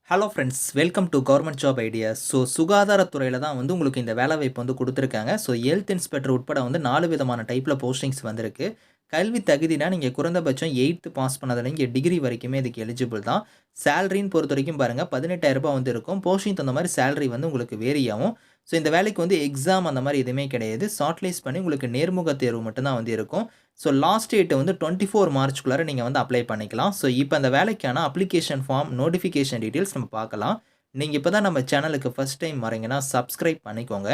Hello friends, welcome to government job ideas. சுகாதாரத்துறையில தான் வந்து உங்களுக்கு இந்த வேலைவாய்ப்பு வந்து குடுத்துருக்காங்க. ஹெல்த் இன்ஸ்பெக்டர் உட்பட வந்து 4 விதமான டைப்ல போஸ்டிங்ஸ் வந்திருக்கு. கல்வி தகுதினா நீங்க குறைந்தபட்சம் 8த் பாஸ் பண்ணதுல இங்க டிகிரி வரைக்குமே இதுக்கு எலிஜிபிள் தான். சேலரின்னு பொறுத்தவரைக்கும் பாருங்க ரூ. 18,000 வந்து இருக்கும். போஸ்டிங் தகுந்த மாரி சேலரி வந்து உங்களுக்கு வேரி ஆகும். இந்த வேலைக்கு வந்து எக்ஸாம் அந்த மாரி எதுவுமே கிடையாது. ஷார்ட்லிஸ்ட் பண்ணி உங்களுக்கு நேர்முக தேர்வு மட்டும் தான் வந்து இருக்கும். லாஸ்ட் டேட் வந்து 24 மார்ச்க்குள்ளார நீங்க வந்து அப்ளை பண்ணிக்கலாம். இப்ப அந்த வேலைக்கான அப்ளிகேஷன் ஃபார்ம், நோட்டிஃபிகேஷன் டீட்டெயில்ஸ் நம்ம பார்க்கலாம். நீங்க இப்ப தான் நம்ம சேனலுக்கு ஃபர்ஸ்ட் டைம் வரீங்கன்னா சப்ஸ்கிரைப் பண்ணிக்கோங்க.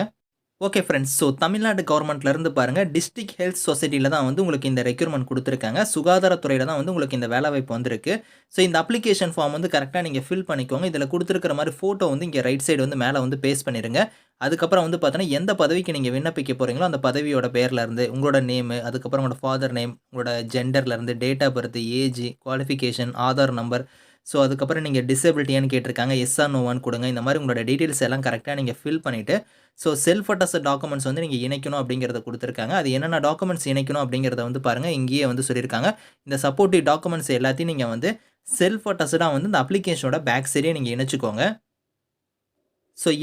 Okay friends. தமிழ்நாடு கவர்மெண்ட்லேருந்து பாருங்க டிஸ்ட்ரிக்ட் ஹெல்த் சொசைட்டில தான் வந்து உங்களுக்கு இந்த ரெக்ரூட்மெண்ட் குடுத்துருக்காங்க. சுகாதாரத்துறையில தான் வந்து உங்களுக்கு இந்த வேலைவாய்ப்பு வந்திருக்கு. இந்த அப்ளிகேஷன் ஃபார்ம் வந்து கரெக்ட்டா நீங்க ஃபில் பண்ணிக்கோங்க. இதில குடுத்துருக்கிற மாரி ஃபோட்டோ வந்து இங்க ரைட் சைடு வந்து மேல வந்து பேஸ்ட் பண்ணிருங்க. அதுக்கப்புறம் வந்து பார்த்தீங்கன்னா, எந்த பதவிக்கு நீங்க விண்ணப்பிக்க போறீங்களோ, அந்த பதவியோட பெயர்ல இருந்து, உங்களோட நேமு, அதுக்கப்புறம் உங்களோட ஃபாதர் நேம், உங்களோட ஜெண்டர்ல இருந்து, date of birth, age, qualification, Aadhaar number, அதுக்கப்புறம் நீங்க டிசபிலிட்டியான்னு கேட்டிருக்காங்க. எஸ் ஆர் நோவான்னு குடுங்க. இந்த மாரி உங்களோட டீட்டெயில்ஸ் எல்லாம் கரெக்ட்டா நீங்க ஃபில் பண்ணிட்டு, செல்ஃப் அட்டஸ்டட் டாக்குமெண்ட்ஸ் வந்து நீங்க இணைக்கணும் அப்படிங்கிறத குடுத்துருக்காங்க. அது என்னென்ன டாக்குமெண்ட்ஸ் இணைக்கணும் அப்படிங்கிறத வந்து பாருங்க, இங்கேயே வந்து சொல்லியிருக்காங்க. இந்த சப்போர்ட்டிவ் டாக்குமெண்ட்ஸ் எல்லாத்தையும் நீங்க வந்து செல்ஃப் அட்டஸ்டடா வந்து இந்த அப்ளிகேஷனோட பேக் சைடே நீங்க இணைச்சுக்கோங்க.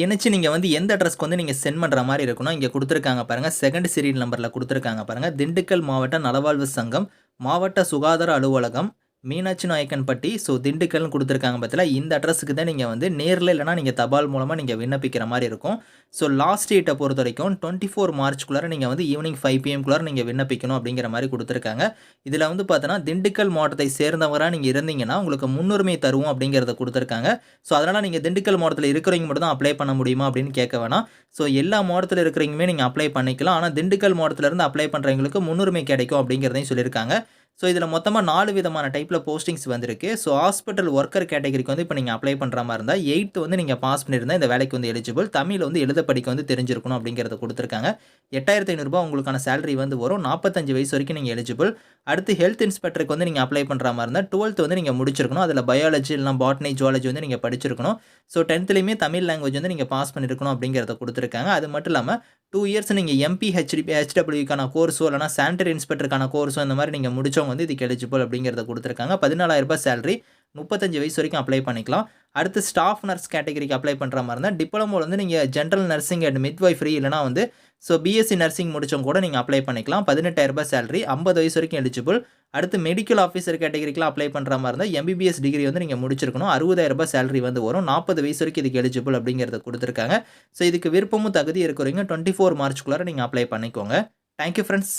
இணைச்சு நீங்க வந்து எந்த அட்ரஸ்க்கு வந்து நீங்க சென்ட் பண்ற மாரி இருக்குன்னா, இங்க குடுத்துருக்காங்க பாருங்க. 2 சீரியல் நம்பர்ல குடுத்துருக்காங்க பாருங்க. திண்டுக்கல் மாவட்ட நலவாழ்வு சங்கம், மாவட்ட சுகாதார அலுவலகம், மீனாட்சி நாயக்கன்பட்டி, திண்டுக்கல்னு குடுத்துருக்காங்க பாத்தீங்களா? இந்த அட்ரஸ்க்கு தான் நீங்க வந்து நேர்ல இல்லன்னா நீங்க தபால் மூலமா நீங்க விண்ணப்பிக்கிற மாரி இருக்கும். லாஸ்ட் டேட்ட பொறுத்தவரைக்கும் 24 மார்ச்க்குள்ளார நீங்க வந்து ஈவினிங் 5 பிஎம்க்குள்ளார நீங்க விண்ணப்பிக்கணும் அப்படிங்கிற மாரி குடுத்துருக்காங்க. இதுல வந்து பார்த்தோன்னா, திண்டுக்கல் மாவட்டத்தை சேர்ந்தவரா நீங்க இருந்தீங்கன்னா, உங்களுக்கு முன்னுரிமை தருவோம் அப்படிங்கிறத குடுத்துருக்காங்க. அதனால நீங்க திண்டுக்கல் மாவட்டத்தில இருக்கிறவங்க மட்டும் தான் அப்ளை பண்ண முடியுமா அப்படின்னு கேட்க வேணாம். எல்லா மாவட்டத்தில இருக்கிறவங்களுமே நீங்க அப்ளை பண்ணிக்கலாம். ஆனா திண்டுக்கல் மாவட்டத்தில இருந்து அப்ளை பண்றவங்களுக்கு முன்னுரிமை கிடைக்கும் அப்படிங்கிறதையும் சொல்லியிருக்காங்க. இதில மொத்தமா 4 விதமான டைப்ல போஸ்டிங்ஸ் வந்திருக்கு. ஹாஸ்பிட்டல் ஒர்க்கர் கேட்டகரிக்கு வந்து இப்ப நீங்க அப்ளை பண்ற மாரி இருந்தா, 8த் வந்து நீங்க பாஸ் பண்ணியிருந்தா இந்த வேலைக்கு வந்து எலிஜிபிள். தமிழ்ல வந்து எழுத படிக்க வந்து தெரிஞ்சிருக்கணும் அப்படிங்கிறத குடுத்துருக்காங்க. ரூ. 8,500 உங்களுக்கான சேலரி வந்து வரும். 45 வயசு வரைக்கும் நீங்க எலிஜிபிள். அடுத்து ஹெல்த் இன்ஸ்பெக்டருக்கு வந்து நீங்க அப்ளை பண்ற மாரி இருந்தா, 12த் வந்து நீங்க முடிச்சிருக்கணும். அதில பயாலஜி இல்லனா பாட்னி, ஜூவாலஜி வந்து நீங்க படிச்சிருக்கணும். 10த்லயுமே தமிழ் லாங்குவேஜ் வந்து நீங்க பாஸ் பண்ணியிருக்கணும் அப்படிங்கிறத குடுத்துருக்காங்க. அது மட்டும் இல்லாம 2 இயர்ஸ் நீங்க எம்பி, ஹெச்டபிள்யூக்கான கோர்ஸோ இல்லனா சானிட்டரி இன்ஸ்பெக்டருக்கான கோர்ஸோ இந்த மாரி நீங்க முடிச்சவங்க வந்து இதுக்கு எலிஜிபிள் அப்படிங்கிறத குடுத்துருக்காங்க. ரூ. 14,000 சேலரி. 35 வயசு வரைக்கும் அப்ளை பண்ணிக்கலாம். அடுத்து ஸ்டாஃப் நர்ஸ் கேட்டகரிக்கு அப்ளை பண்ற மாரி இருந்தா, டிப்ளமோல வந்து நீங்க ஜெனரல் நர்சிங் அண்ட் மிட்வைஃபரி இல்லனா வந்து பிஎஸ்சி நர்சிங் முடிச்சவங்க கூட நீங்க அப்ளை பண்ணிக்கலாம். ரூ. 18,000 சேலரி. 50 வயசு வரைக்கும் எலிஜிபிள். அடுத்து மெடிக்கல் ஆஃபீசர் கேட்டகரிக்குலாம் அப்ளை பண்ற மாரி இருந்தா, எம்பிபிஎஸ் டிகிரி வந்து நீங்க முடிச்சிருக்கணும். ரூ. 60,000 சேலரி வந்து வரும். 40 வயசு வரைக்கும் இதுக்கு எலிஜிபிள் அப்படிங்கிறத குடுத்துருக்காங்க. இதுக்கு விருப்பமும் தகுதி இருக்கிறவங்க 24 மார்ச்க்குள்ளார நீங்க அப்ளை பண்ணிக்கோங்க. Thank you friends.